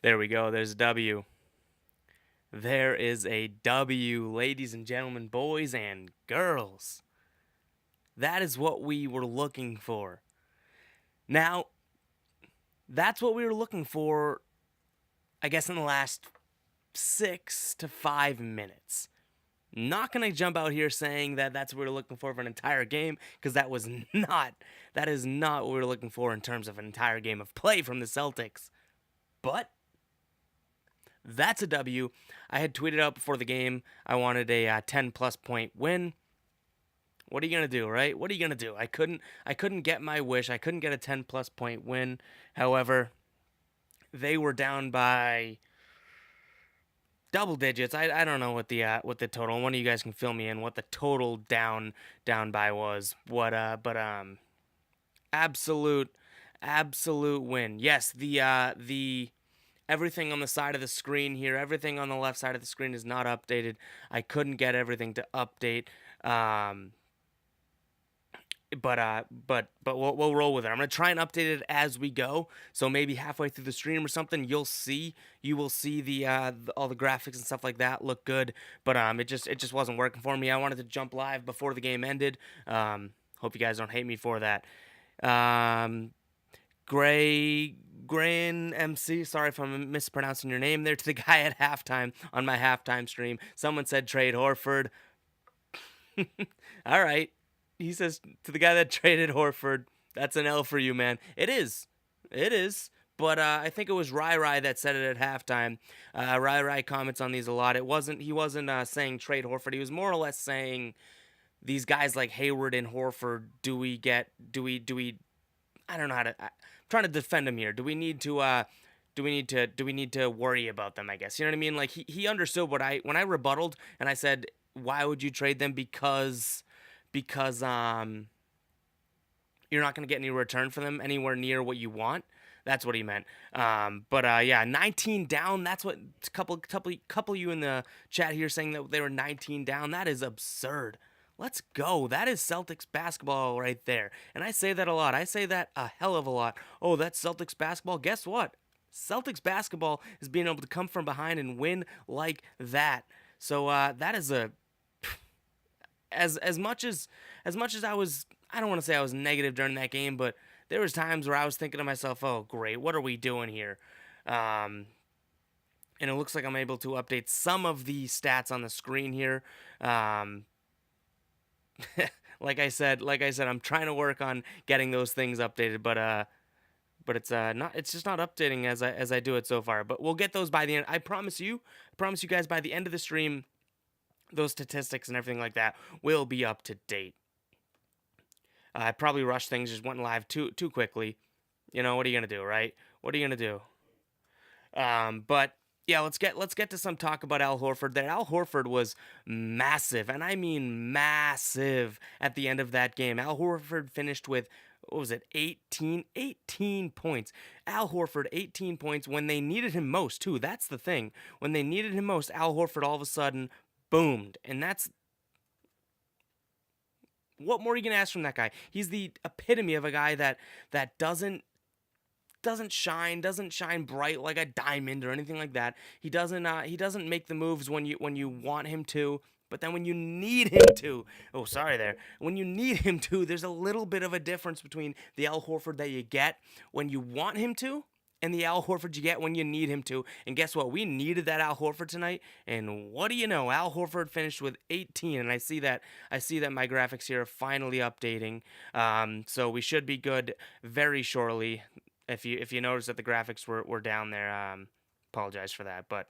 There we go. There's a W. There is a W, ladies and gentlemen, boys and girls. That is what we were looking for. Now, that's what we were looking for, I guess, in the last 6 to 5 minutes. Not going to jump out here saying that that's what we were looking for an entire game, because that is not what we were looking for in terms of an entire game of play from the Celtics. But that's a W. I had tweeted out before the game I wanted a 10-plus point win. What are you gonna do, right? What are you gonna do? I couldn't get my wish. I couldn't get a 10-plus point win. However, they were down by double digits. I don't know what the total. One of you guys can fill me in what the total down by was. Absolute win. Yes, the everything on the side of the screen here, everything on the left side of the screen is not updated. I couldn't get everything to update. But we'll roll with it. I'm gonna try and update it as we go. So maybe halfway through the stream or something, you will see the all the graphics and stuff like that look good. But it just wasn't working for me. I wanted to jump live before the game ended. Hope you guys don't hate me for that. Gran MC, sorry if I'm mispronouncing your name there, to the guy at halftime on my halftime stream. Someone said trade Horford. All right. He says to the guy that traded Horford, that's an L for you, man. It is. It is. But I think it was Rai that said it at halftime. Rai comments on these a lot. He wasn't saying trade Horford. He was more or less saying these guys like Hayward and Horford, do we I don't know how to. I'm trying to defend him here. Do we need to worry about them? I guess you know what I mean. Like he understood when I rebutted and I said, why would you trade them? Because you're not gonna get any return for them anywhere near what you want. That's what he meant. Yeah, 19 down. That's what couple of you in the chat here saying that they were 19 down. That is absurd. Let's go. That is Celtics basketball right there. And I say that a lot. I say that a hell of a lot. Oh, that's Celtics basketball. Guess what? Celtics basketball is being able to come from behind and win like that. So that is a as much as I don't want to say I was negative during that game, but there was times where I was thinking to myself, "Oh, great. What are we doing here?" And it looks like I'm able to update some of the stats on the screen here. Like I said, I'm trying to work on getting those things updated, but it's just not updating as I do it so far. But we'll get those by the end. I promise you guys by the end of the stream, those statistics and everything like that will be up to date. I probably rushed things, just went live too quickly. You know, what are you gonna do, right? What are you gonna do? But yeah, let's get to some talk about Al Horford. That Al Horford was massive, and I mean massive at the end of that game. Al Horford finished with, what was it, 18 points. Al Horford, 18 points when they needed him most, too. That's the thing. When they needed him most, Al Horford all of a sudden boomed. And that's, what more are you going to ask from that guy? He's the epitome of a guy that doesn't shine bright like a diamond or anything like that. He doesn't make the moves when you want him to, but then when you need him to, when you need him to, there's a little bit of a difference between the Al Horford that you get when you want him to and the Al Horford you get when you need him to. And guess what? We needed that Al Horford tonight, and what do you know? Al Horford finished with 18, and I see that my graphics here are finally updating. So we should be good very shortly. If you notice that the graphics were down there, apologize for that. But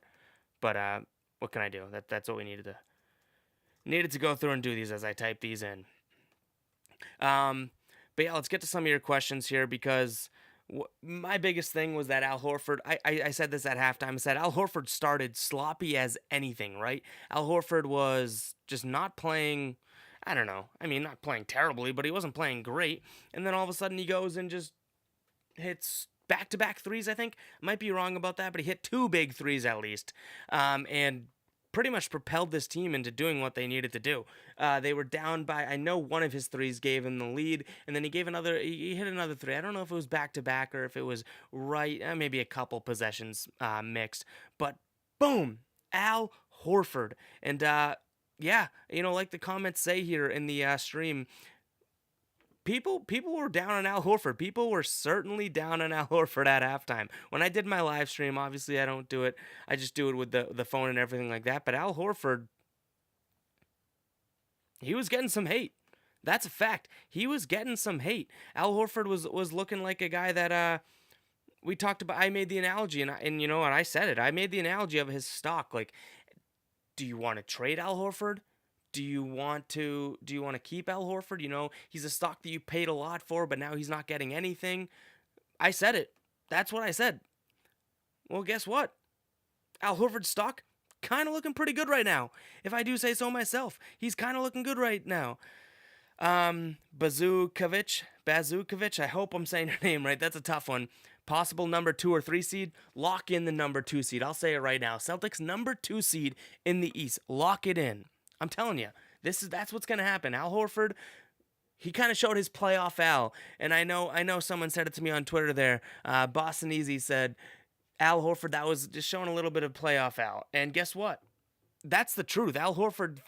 what can I do? That's what we needed to go through and do these as I type these in. But yeah, let's get to some of your questions here, because my biggest thing was that Al Horford, I said this at halftime, I said Al Horford started sloppy as anything, right? Al Horford was just not playing, I don't know, I mean, not playing terribly, but he wasn't playing great. And then all of a sudden he goes and just hits back-to-back threes, I think. Might be wrong about that, but he hit two big threes at least. And pretty much propelled this team into doing what they needed to do. They were down by, I know one of his threes gave him the lead, and then he hit another three. I don't know if it was back to back or if it was right, maybe a couple possessions mixed, but boom, Al Horford. And yeah, like the comments say here in the stream, People were down on Al Horford. People were certainly down on Al Horford at halftime. When I did my live stream, obviously I don't do it. I just do it with the phone and everything like that. But Al Horford, he was getting some hate. That's a fact. He was getting some hate. Al Horford was looking like a guy that we talked about. I made the analogy, and I said it. I made the analogy of his stock. Like, do you want to trade Al Horford? Do you want to keep Al Horford? He's a stock that you paid a lot for, but now he's not getting anything. I said it. That's what I said. Well, guess what? Al Horford's stock kind of looking pretty good right now. If I do say so myself, he's kind of looking good right now. Bazukovic, I hope I'm saying your name right. That's a tough one. Possible number 2 or 3 seed. Lock in the number 2 seed. I'll say it right now. Celtics number 2 seed in the East. Lock it in. I'm telling you, that's what's gonna happen. Al Horford, he kind of showed his playoff Al, and I know someone said it to me on Twitter there. Boston Easy said, Al Horford, that was just showing a little bit of playoff Al, and guess what? That's the truth. Al Horford,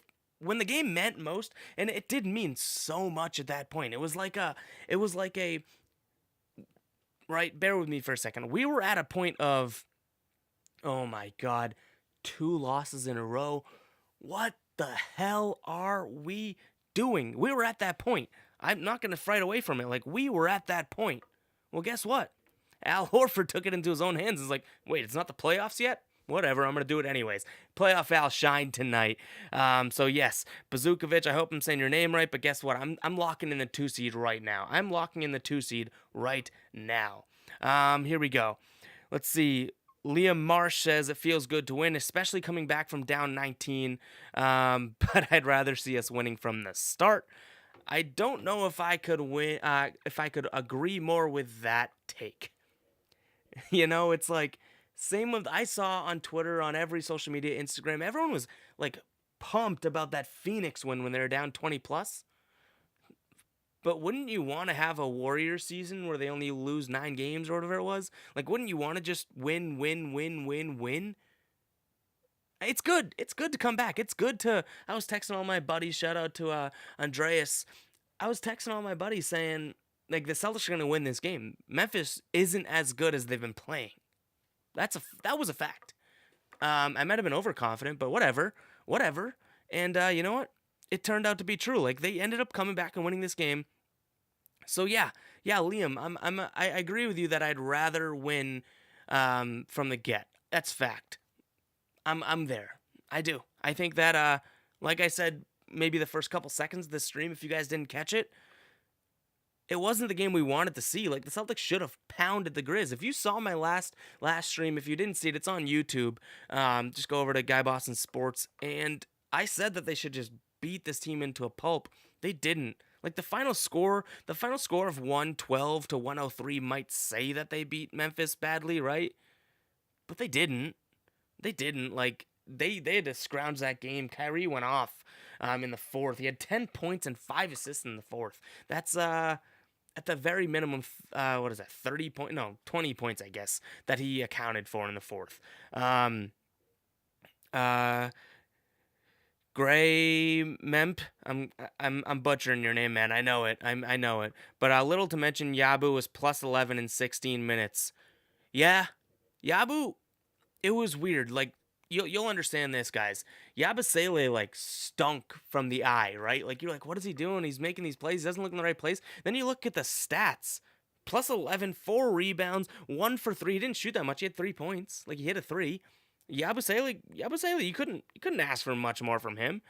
when the game meant most, and it did mean so much at that point. It was like a, right. Bear with me for a second. We were at a point of, oh my God, 2 losses in a row. What the hell are we doing? We were at that point. I'm not going to fight away from it. Like, we were at that point. Well, guess what? Al Horford took it into his own hands. It's like, wait, it's not the playoffs yet? Whatever, I'm going to do it anyways. Playoff Al shined tonight. So, yes, Bazukovic, I hope I'm saying your name right, but guess what? I'm locking in the 2 seed right now. I'm locking in the 2 seed right now. Here we go. Let's see. Liam Marsh says it feels good to win, especially coming back from down 19, but I'd rather see us winning from the start. I don't know if I could agree more with that take. It's like, same with, I saw on Twitter, on every social media, Instagram, everyone was like pumped about that Phoenix win when they were down 20 plus. But wouldn't you want to have a Warrior season where they only lose 9 games or whatever it was? Like, wouldn't you want to just win? It's good. It's good to come back. It's good to... I was texting all my buddies. Shout out to Andreas. I was texting all my buddies saying, like, the Celtics are going to win this game. Memphis isn't as good as they've been playing. That was a fact. I might have been overconfident, but whatever. And you know what? It turned out to be true. Like, they ended up coming back and winning this game. So yeah, Liam, I agree with you that I'd rather win from the get. That's fact. I'm there. I do. I think that like I said, maybe the first couple seconds of this stream, if you guys didn't catch it, it wasn't the game we wanted to see. Like, the Celtics should have pounded the Grizz. If you saw my last stream, if you didn't see it, it's on YouTube. Just go over to Guy Boston Sports, and I said that they should just beat this team into a pulp. They didn't. Like, the final score of 112 to 103 might say that they beat Memphis badly, right? But they didn't. Like, they had to scrounge that game. Kyrie went off in the fourth. He had 10 points and 5 assists in the fourth. That's at the very minimum, 20 points, I guess, that he accounted for in the fourth. Gray Memp, I'm butchering your name, man. I know it. I know it. But little to mention, Yabu was plus 11 in 16 minutes. Yeah, Yabu, it was weird. Like, you'll understand this, guys. Yabusele, like, stunk from the eye, right? Like, you're like, what is he doing? He's making these plays. He doesn't look in the right place. Then you look at the stats. Plus 11, 4 rebounds, 1 for 3. He didn't shoot that much. He had 3 points. Like, he hit a 3. Yabusele, you couldn't ask for much more from him.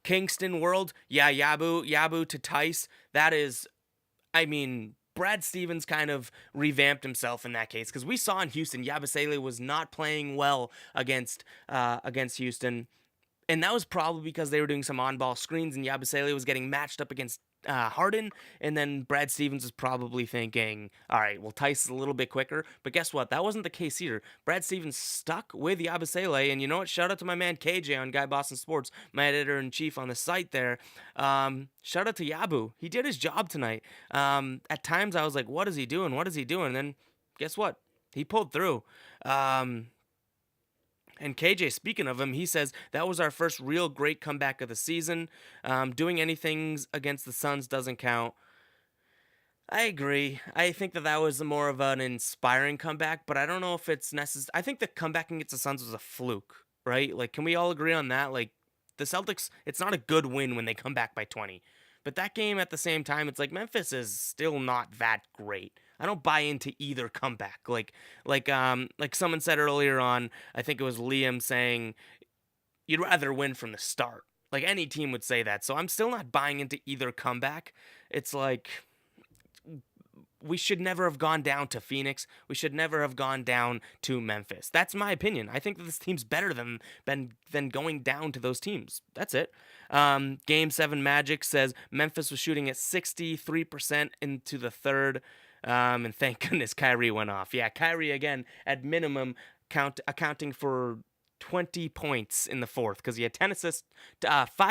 Kingston World, yeah, Yabu to Tice. That is, I mean, Brad Stevens kind of revamped himself in that case, because we saw in Houston, Yabusele was not playing well against Houston, and that was probably because they were doing some on-ball screens, and Yabusele was getting matched up against Harden, and then Brad Stevens is probably thinking, all right, well, Tice is a little bit quicker, but guess what? That wasn't the case either. Brad Stevens stuck with Yabusele, and you know what? Shout out to my man KJ on Guy Boston Sports, my editor-in-chief on the site there. Shout out to Yabu. He did his job tonight. At times, I was like, what is he doing? What is he doing? And then, guess what? He pulled through. And KJ, speaking of him, he says that was our first real great comeback of the season. Doing anything against the Suns doesn't count. I agree. I think that was more of an inspiring comeback, but I don't know if it's necessary. I think the comeback against the Suns was a fluke, right? Like, can we all agree on that? Like, the Celtics, it's not a good win when they come back by 20. But that game at the same time, it's like Memphis is still not that great. I don't buy into either comeback. Like someone said earlier on, I think it was Liam saying you'd rather win from the start. Like any team would say that. So I'm still not buying into either comeback. It's like we should never have gone down to Phoenix. We should never have gone down to Memphis. That's my opinion. I think that this team's better than going down to those teams. That's it. Game 7 Magic says Memphis was shooting at 63% into the third. And thank goodness Kyrie went off. Yeah, Kyrie again at minimum accounting for 20 points in the fourth because he had 5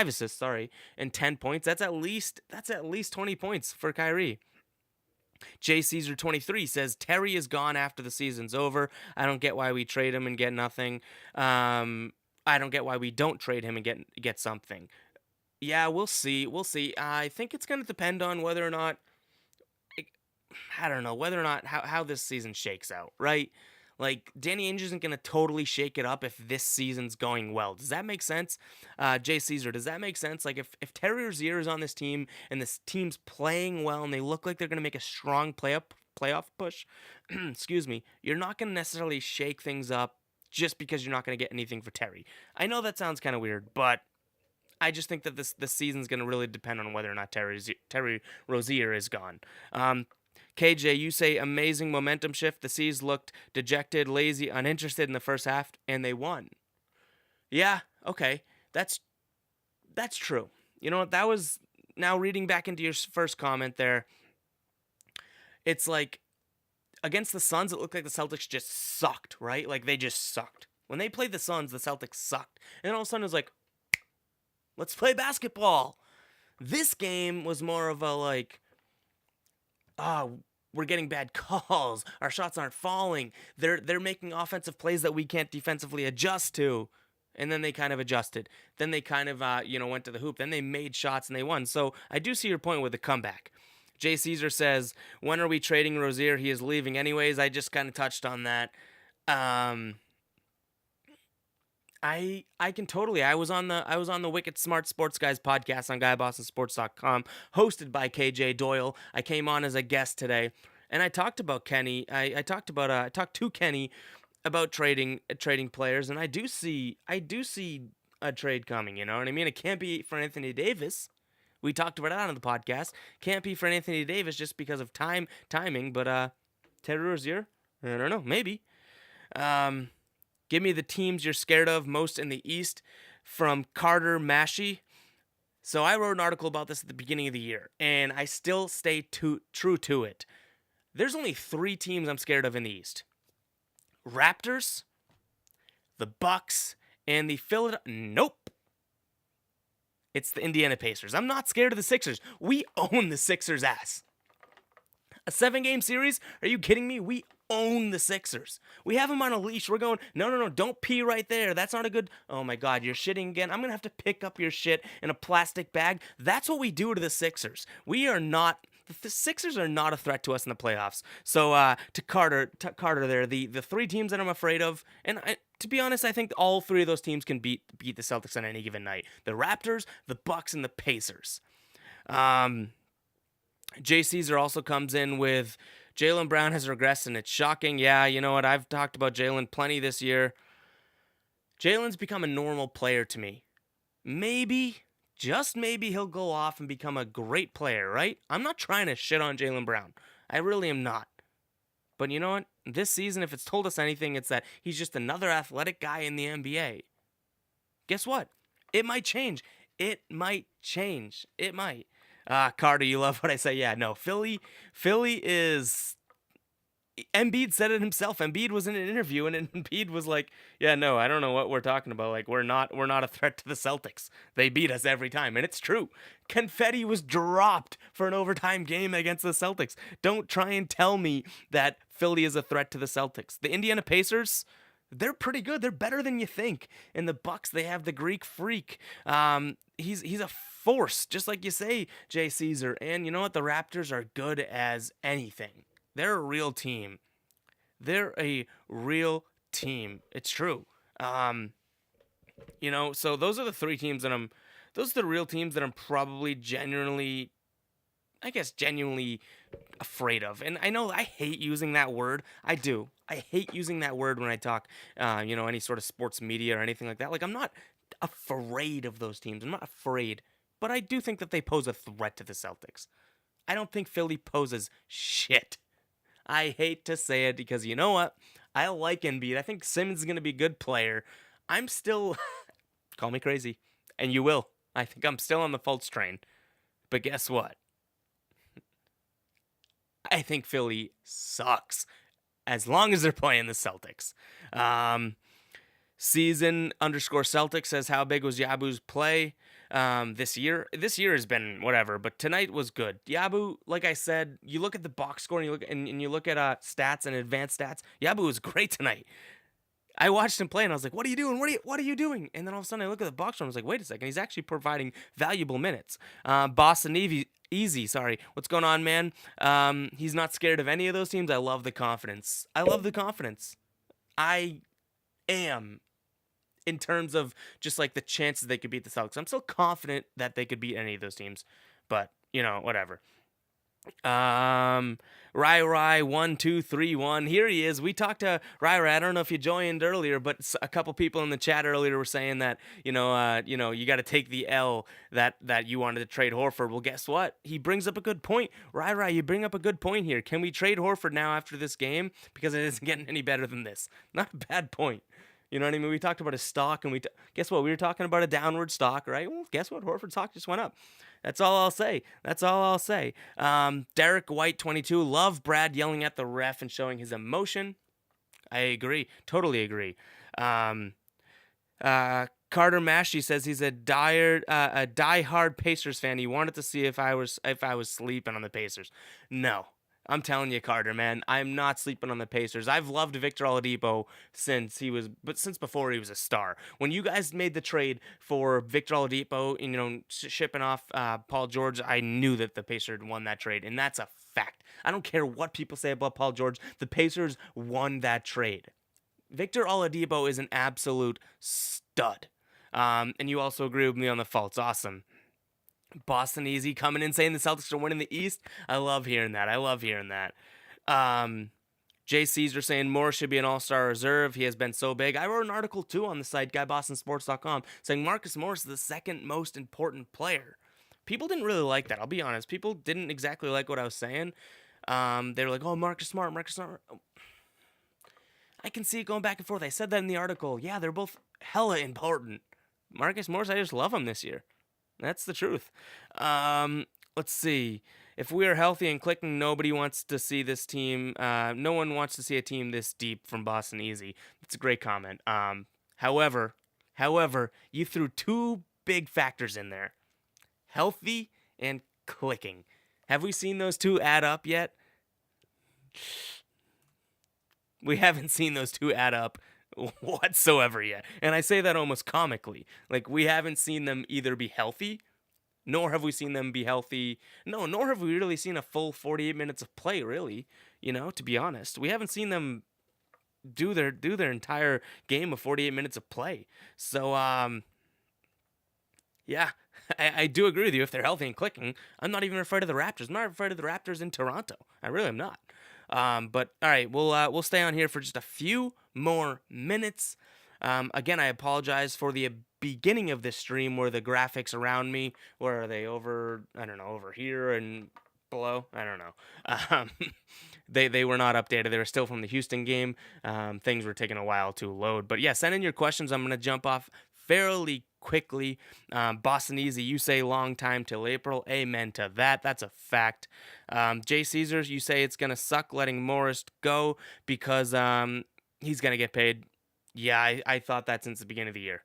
assists, and 10 points. That's at least 20 points for Kyrie. J. Caesar 23 says Terry is gone after the season's over. I don't get why we trade him and get nothing. I don't get why we don't trade him and get something. Yeah, we'll see. I think it's going to depend on whether or not how this season shakes out, right? Like, Danny Ainge isn't going to totally shake it up if this season's going well. Does that make sense? Jay Caesar, does that make sense? Like, if Terry Rozier is on this team and this team's playing well and they look like they're going to make a strong playoff push, excuse me, you're not going to necessarily shake things up just because you're not going to get anything for Terry. I know that sounds kind of weird, but I just think that this season's going to really depend on whether or not Terry Rozier is gone. KJ, you say amazing momentum shift. The C's looked dejected, lazy, uninterested in the first half, and they won. Yeah, okay. That's true. You know what? That was, now reading back into your first comment there, it's like, against the Suns, it looked like the Celtics just sucked, right? Like, they just sucked. When they played the Suns, the Celtics sucked. And then all of a sudden, it was like, let's play basketball. This game was more of a, like, we're getting bad calls. Our shots aren't falling. They're making offensive plays that we can't defensively adjust to. And then they kind of adjusted. Then they kind of, went to the hoop. Then they made shots and they won. So I do see your point with the comeback. Jay Caesar says, when are we trading Rozier? He is leaving anyways. I just kind of touched on that. I can totally. I was on the Wicked Smart Sports Guys podcast on GuyBostonSports.com, hosted by KJ Doyle. I came on as a guest today, and I talked about Kenny. I talked to Kenny about trading players, and I do see a trade coming. You know what I mean? It can't be for Anthony Davis. We talked about that on the podcast. Can't be for Anthony Davis just because of timing. But Terry Rozier, I don't know, maybe. Give me the teams you're scared of most in the East from Carter Mashi. So I wrote an article about this at the beginning of the year, and I still stay true to it. There's only 3 teams I'm scared of in the East. Raptors, the Bucks, and the Philadelphia... Nope. It's the Indiana Pacers. I'm not scared of the Sixers. We own the Sixers' ass. A 7-game series? Are you kidding me? We own the Sixers. We have them on a leash. We're going, no, don't pee right there. That's not a good... Oh my God, you're shitting again. I'm going to have to pick up your shit in a plastic bag. That's what we do to the Sixers. We are not... The Sixers are not a threat to us in the playoffs. So to Carter there, the 3 teams that I'm afraid of, and to be honest, I think all 3 of those teams can beat the Celtics on any given night. The Raptors, the Bucks, and the Pacers. Jay Caesar also comes in with Jaylen Brown has regressed, and it's shocking. Yeah, you know what? I've talked about Jaylen plenty this year. Jaylen's become a normal player to me. Maybe, just maybe, he'll go off and become a great player, right? I'm not trying to shit on Jaylen Brown. I really am not. But you know what? This season, if it's told us anything, it's that he's just another athletic guy in the NBA. Guess what? It might change. It might. Carter, you love what I say. Yeah, no, Philly is. Embiid said it himself. Embiid was in an interview, and Embiid was like, "Yeah, no, I don't know what we're talking about. Like, we're not a threat to the Celtics. They beat us every time, and it's true. Confetti was dropped for an overtime game against the Celtics. Don't try and tell me that Philly is a threat to the Celtics. The Indiana Pacers, they're pretty good. They're better than you think. And the Bucks, they have the Greek Freak. He's a force, just like you say, Jay Caesar. And you know what? The Raptors are good as anything. They're a real team. They're a real team. It's true. So those are the three teams that those are the real teams that I'm probably genuinely afraid of. And I know I hate using that word. I do. I hate using that word when I talk, any sort of sports media or anything like that. Like, I'm not afraid of those teams. I'm not afraid. But I do think that they pose a threat to the Celtics. I don't think Philly poses shit. I hate to say it because you know what? I like Embiid. I think Simmons is going to be a good player. I'm still, call me crazy, and you will. I think I'm still on the Fultz train. But guess what? I think Philly sucks as long as they're playing the Celtics. Season_Celtics says, how big was Yabu's play this year? This year has been whatever, but tonight was good. Yabu, like I said, you look at the box score and you look at stats and advanced stats. Yabu was great tonight. I watched him play and I was like, "What are you doing? What are you doing?" And then all of a sudden I look at the box score and I was like, "Wait a second, he's actually providing valuable minutes." Boston Easy, sorry. What's going on, man? He's not scared of any of those teams. I love the confidence. I am, in terms of just like the chances they could beat the Celtics. I'm still confident that they could beat any of those teams, but whatever. Rai 1231. Here he is. We talked to Rai. I don't know if you joined earlier, but a couple people in the chat earlier were saying that you got to take the L that you wanted to trade Horford. Well, guess what? He brings up a good point. Rai, you bring up a good point here. Can we trade Horford now after this game because it isn't getting any better than this? Not a bad point. You know what I mean? We talked about his stock, and guess what? We were talking about a downward stock, right? Well, guess what? Horford's stock just went up. That's all I'll say. Derek White 22. Love Brad yelling at the ref and showing his emotion. I agree. Totally agree. Carter Mashy says he's a die-hard Pacers fan. He wanted to see if I was sleeping on the Pacers. No. I'm telling you, Carter, man, I'm not sleeping on the Pacers. I've loved Victor Oladipo since before he was a star. When you guys made the trade for Victor Oladipo, shipping off Paul George, I knew that the Pacers won that trade, and that's a fact. I don't care what people say about Paul George. The Pacers won that trade. Victor Oladipo is an absolute stud. And you also agree with me on the faults. Awesome. Boston Easy coming in saying the Celtics are winning the East. I love hearing that. Jay Caesar saying Moore should be an all-star reserve. He has been so big. I wrote an article too on the site, GuyBostonSports.com, saying Marcus Morris is the second most important player. People didn't really like that. I'll be honest. People didn't exactly like what I was saying. They were like, "Oh, Marcus Smart." I can see it going back and forth. I said that in the article. Yeah, they're both hella important. Marcus Morris, I just love him this year. That's the truth. Let's see. If we are healthy and clicking, nobody wants to see this team. No one wants to see a team this deep from Boston Easy. That's a great comment. However, you threw two big factors in there. Healthy and clicking. Have we seen those two add up yet? We haven't seen those two add up whatsoever yet. And I say that almost comically. Like, we haven't seen them either be healthy, nor have we seen them be healthy. No, nor have we really seen a full 48 minutes of play, really. To be honest. We haven't seen them do their entire game of 48 minutes of play. So, yeah, I do agree with you. If they're healthy and clicking, I'm not even afraid of the Raptors. I'm not afraid of the Raptors in Toronto. I really am not. But all right, we'll stay on here for just a few more minutes. Again, I apologize for the beginning of this stream where the graphics around me, where are they, over here and below? I don't know. They were not updated. They were still from the Houston game. Things were taking a while to load. But yeah, send in your questions. I'm going to jump off fairly quickly. Boston Easy, you say long time till April. Amen to that. That's a fact. Jay Caesars, you say it's going to suck letting Morris go because he's going to get paid. Yeah, I thought that since the beginning of the year.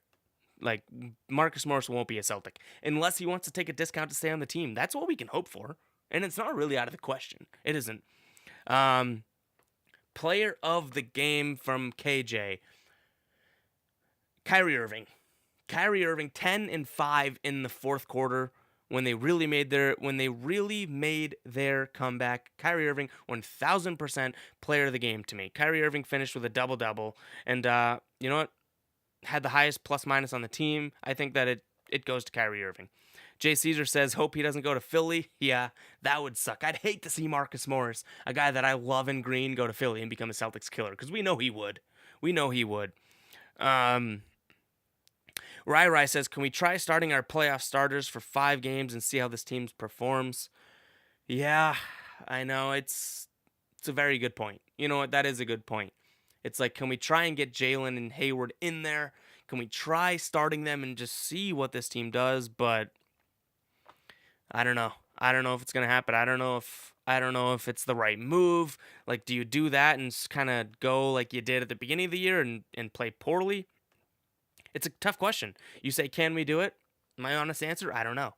Like, Marcus Morris won't be a Celtic unless he wants to take a discount to stay on the team. That's what we can hope for. And it's not really out of the question. It isn't. Player of the game from KJ. Kyrie Irving. Kyrie Irving 10-5 in the fourth quarter when they really made their comeback. Kyrie Irving 1000% player of the game to me. Kyrie Irving finished with a double-double, and you know what? Had the highest plus-minus on the team. I think that it goes to Kyrie Irving. Jay Caesar says, hope he doesn't go to Philly. Yeah, that would suck. I'd hate to see Marcus Morris, a guy that I love in green, go to Philly and become a Celtics killer, because we know he would. Rai says, can we try starting our playoff starters for 5 games and see how this team performs? Yeah, I know. It's a very good point. You know what? That is a good point. It's like, can we try and get Jalen and Hayward in there? Can we try starting them and just see what this team does? But I don't know. I don't know if it's going to happen. I don't know if it's the right move. Like, do you do that and kind of go like you did at the beginning of the year and play poorly? It's a tough question. You say, can we do it? My honest answer, I don't know.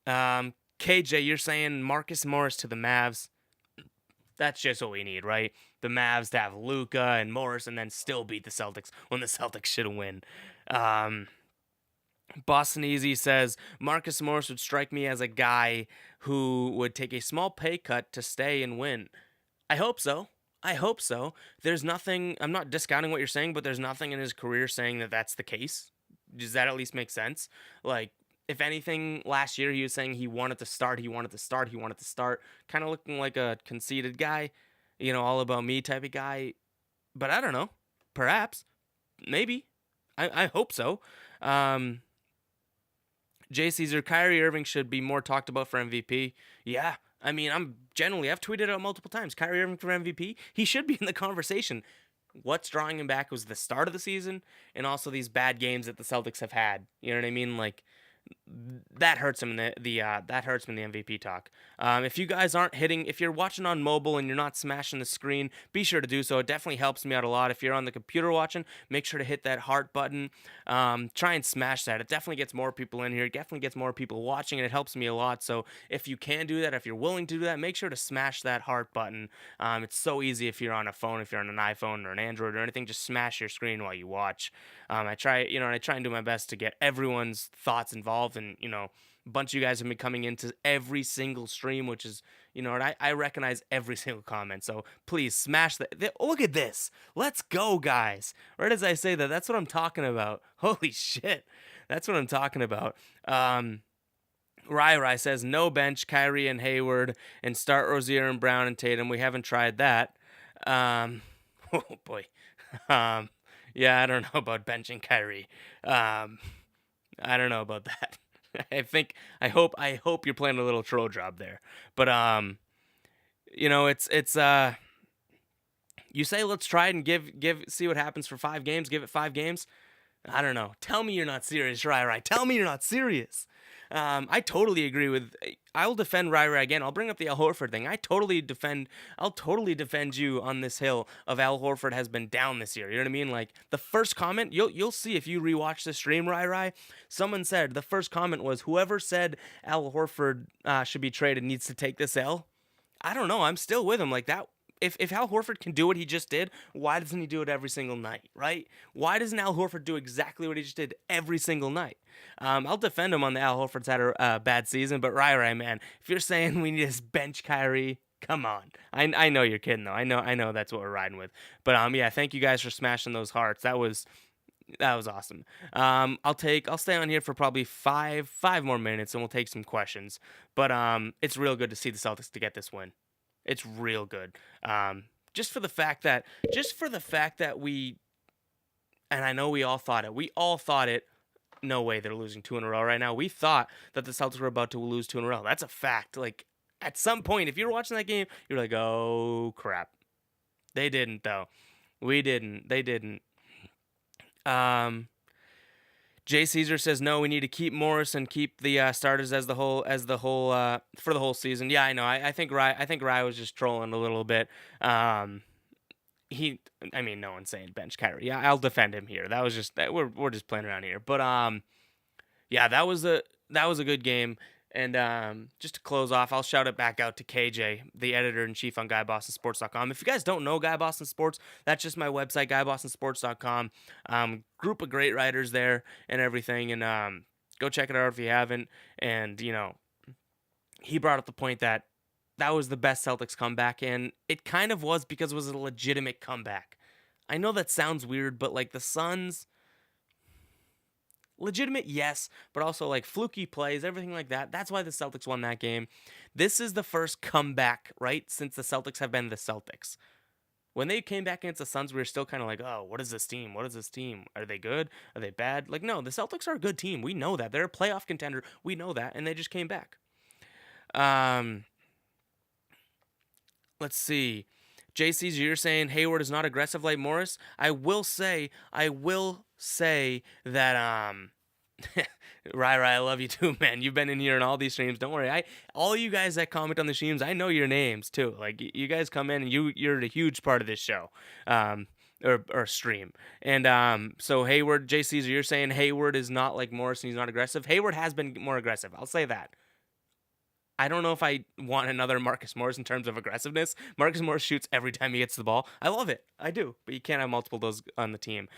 KJ, you're saying Marcus Morris to the Mavs. That's just what we need, right? The Mavs to have Luka and Morris and then still beat the Celtics when the Celtics should win. Boston Easy says, Marcus Morris would strike me as a guy who would take a small pay cut to stay and win. I hope so. There's nothing, I'm not discounting what you're saying, but there's nothing in his career saying that that's the case. Does that at least make sense? Like, if anything, last year he was saying he wanted to start. Kind of looking like a conceited guy, all about me type of guy. But I don't know. Perhaps. Maybe. I hope so. Jay Caesar, Kyrie Irving should be more talked about for MVP. Yeah. I mean, I've tweeted out multiple times. Kyrie Irving for MVP, he should be in the conversation. What's drawing him back was the start of the season and also these bad games that the Celtics have had. You know what I mean? Like, that hurts him in the MVP talk. If you guys aren't hitting, if you're watching on mobile and you're not smashing the screen, be sure to do so. It definitely helps me out a lot. If you're on the computer watching, make sure to hit that heart button. Try and smash that. It definitely gets more people in here. It definitely gets more people watching, and it helps me a lot. So if you can do that, if you're willing to do that, make sure to smash that heart button. It's so easy if you're on a phone, if you're on an iPhone or an Android or anything, just smash your screen while you watch. I try and do my best to get everyone's thoughts involved, and a bunch of you guys have been coming into every single stream, which is, I recognize every single comment. So please smash that. Look at this. Let's go, guys. Right as I say that, that's what I'm talking about. Holy shit. That's what I'm talking about. Rai says, no bench, Kyrie and Hayward, and start Rozier and Brown and Tatum. We haven't tried that. Oh, boy. Yeah, I don't know about benching Kyrie. I don't know about that. I hope you're playing a little troll job there. But it's you say let's try it and see what happens for 5 games. Give it 5 games. I don't know. Tell me you're not serious, Rai. Tell me you're not serious. I totally agree with. I'll defend Rai again. I'll bring up the Al Horford thing. I'll totally defend you on this hill of Al Horford has been down this year. You know what I mean? Like, the first comment, you'll see if you rewatch the stream, Rai. Someone said the first comment was, whoever said Al Horford should be traded needs to take this L. I don't know. I'm still with him like that. If Al Horford can do what he just did, why doesn't he do it every single night, right? Why doesn't Al Horford do exactly what he just did every single night? I'll defend him on the Al Horford's had a bad season, but Rai, man, if you're saying we need to bench Kyrie, come on. I know you're kidding though. I know that's what we're riding with. But yeah, thank you guys for smashing those hearts. That was awesome. I'll stay on here for probably five more minutes and we'll take some questions. But it's real good to see the Celtics to get this win. It's real good. Just for the fact that we, and I know we all thought it. No way they're losing 2 in a row right now. We thought that the Celtics were about to lose 2 in a row. That's a fact. Like, at some point, if you're watching that game, you're like, oh crap. They didn't though. We didn't. They didn't. Um, Jay Caesar says no. We need to keep Morris and keep the starters as the whole for the whole season. Yeah, I know. I think Rye was just trolling a little bit. Um, he, I mean, no one's saying bench Kyrie. Yeah, I'll defend him here. That was just that we're just playing around here. But yeah, that was a good game. And just to close off, I'll shout it back out to KJ, the editor-in-chief on GuyBostonSports.com. If you guys don't know Guy Boston Sports, that's just my website, GuyBostonSports.com. Group of great writers there and everything. And go check it out if you haven't. And, he brought up the point that was the best Celtics comeback, and it kind of was because it was a legitimate comeback. I know that sounds weird, but like the Suns, legitimate, yes, but also like fluky plays, everything like that. That's why the Celtics won that game. This is the first comeback, right, since the Celtics have been the Celtics. When they came back against the Suns, we were still kind of like, oh, what is this team? What is this team? Are they good? Are they bad? Like, no, the Celtics are a good team. We know that. They're a playoff contender. We know that, and they just came back. Let's see. JC's, you're saying Hayward is not aggressive like Morris. I will say that Rai, I love you too, man. You've been in here in all these streams. Don't worry. All you guys that comment on the streams, I know your names too. Like you guys come in and you're a huge part of this show. Or stream. And so Hayward, JC's, you're saying Hayward is not like Morris and he's not aggressive. Hayward has been more aggressive. I'll say that. I don't know if I want another Marcus Morris in terms of aggressiveness. Marcus Morris shoots every time he gets the ball. I love it. I do. But you can't have multiple of those on the team.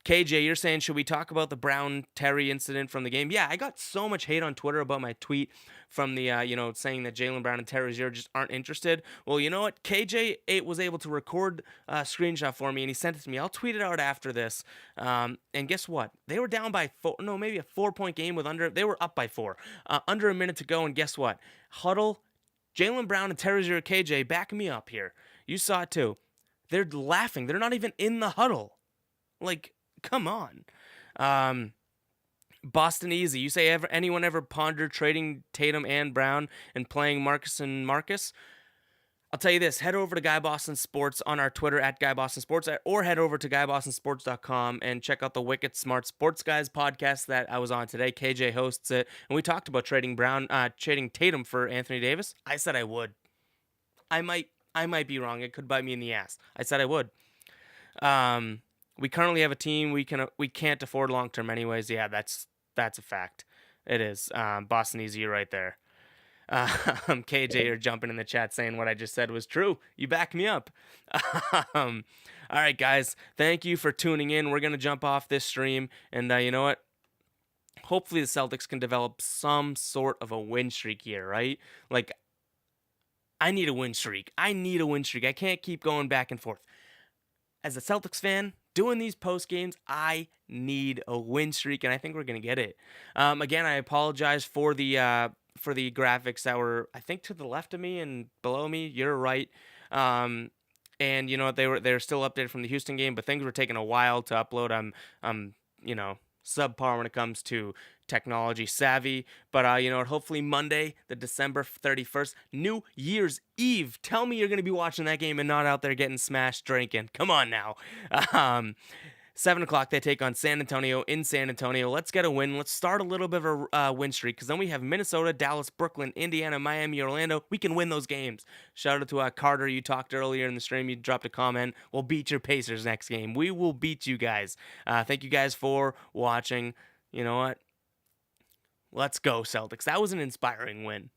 KJ, you're saying, should we talk about the Brown-Terry incident from the game? Yeah, I got so much hate on Twitter about my tweet from the, saying that Jaylen Brown and Terry Rozier just aren't interested. Well, you know what? KJ was able to record a screenshot for me, and he sent it to me. I'll tweet it out after this. And guess what? They were down by maybe a 4-point game they were up by 4. Under a minute to go, and guess what? Huddle, Jaylen Brown and Terry Rozier, KJ, back me up here. You saw it too. They're laughing. They're not even in the huddle. Like, come on. Boston Easy. You say anyone ever pondered trading Tatum and Brown and playing Marcus and Marcus? I'll tell you this. Head over to Guy Boston Sports on our Twitter at Guy Boston Sports, or head over to GuyBostonSports.com and check out the Wicked Smart Sports Guys podcast that I was on today. KJ hosts it, and we talked about trading Tatum for Anthony Davis. I said I would. I might be wrong. It could bite me in the ass. I said I would. We currently have a team we can't afford long term anyways. Yeah, that's a fact. It is. Boston Easy right there. KJ, you're jumping in the chat saying what I just said was true. You back me up. All right, guys. Thank you for tuning in. We're gonna jump off this stream, and you know what? Hopefully the Celtics can develop some sort of a win streak here, right? Like, I need a win streak. I can't keep going back and forth. As a Celtics fan, doing these post games, I need a win streak, and I think we're gonna get it. Again, I apologize for the graphics that were, I think, to the left of me and below me. You're right. And you know what? They're still updated from the Houston game, but things were taking a while to upload. I'm subpar when it comes to technology savvy, but hopefully Monday, the December 31st, New Year's Eve. Tell me you're going to be watching that game and not out there getting smashed drinking. Come on now. 7 o'clock, they take on San Antonio in San Antonio. Let's get a win. Let's start a little bit of a win streak, because then we have Minnesota, Dallas, Brooklyn, Indiana, Miami, Orlando. We can win those games. Shout out to Carter. You talked earlier in the stream. You dropped a comment. We'll beat your Pacers next game. We will beat you guys. Thank you guys for watching. You know what? Let's go, Celtics. That was an inspiring win.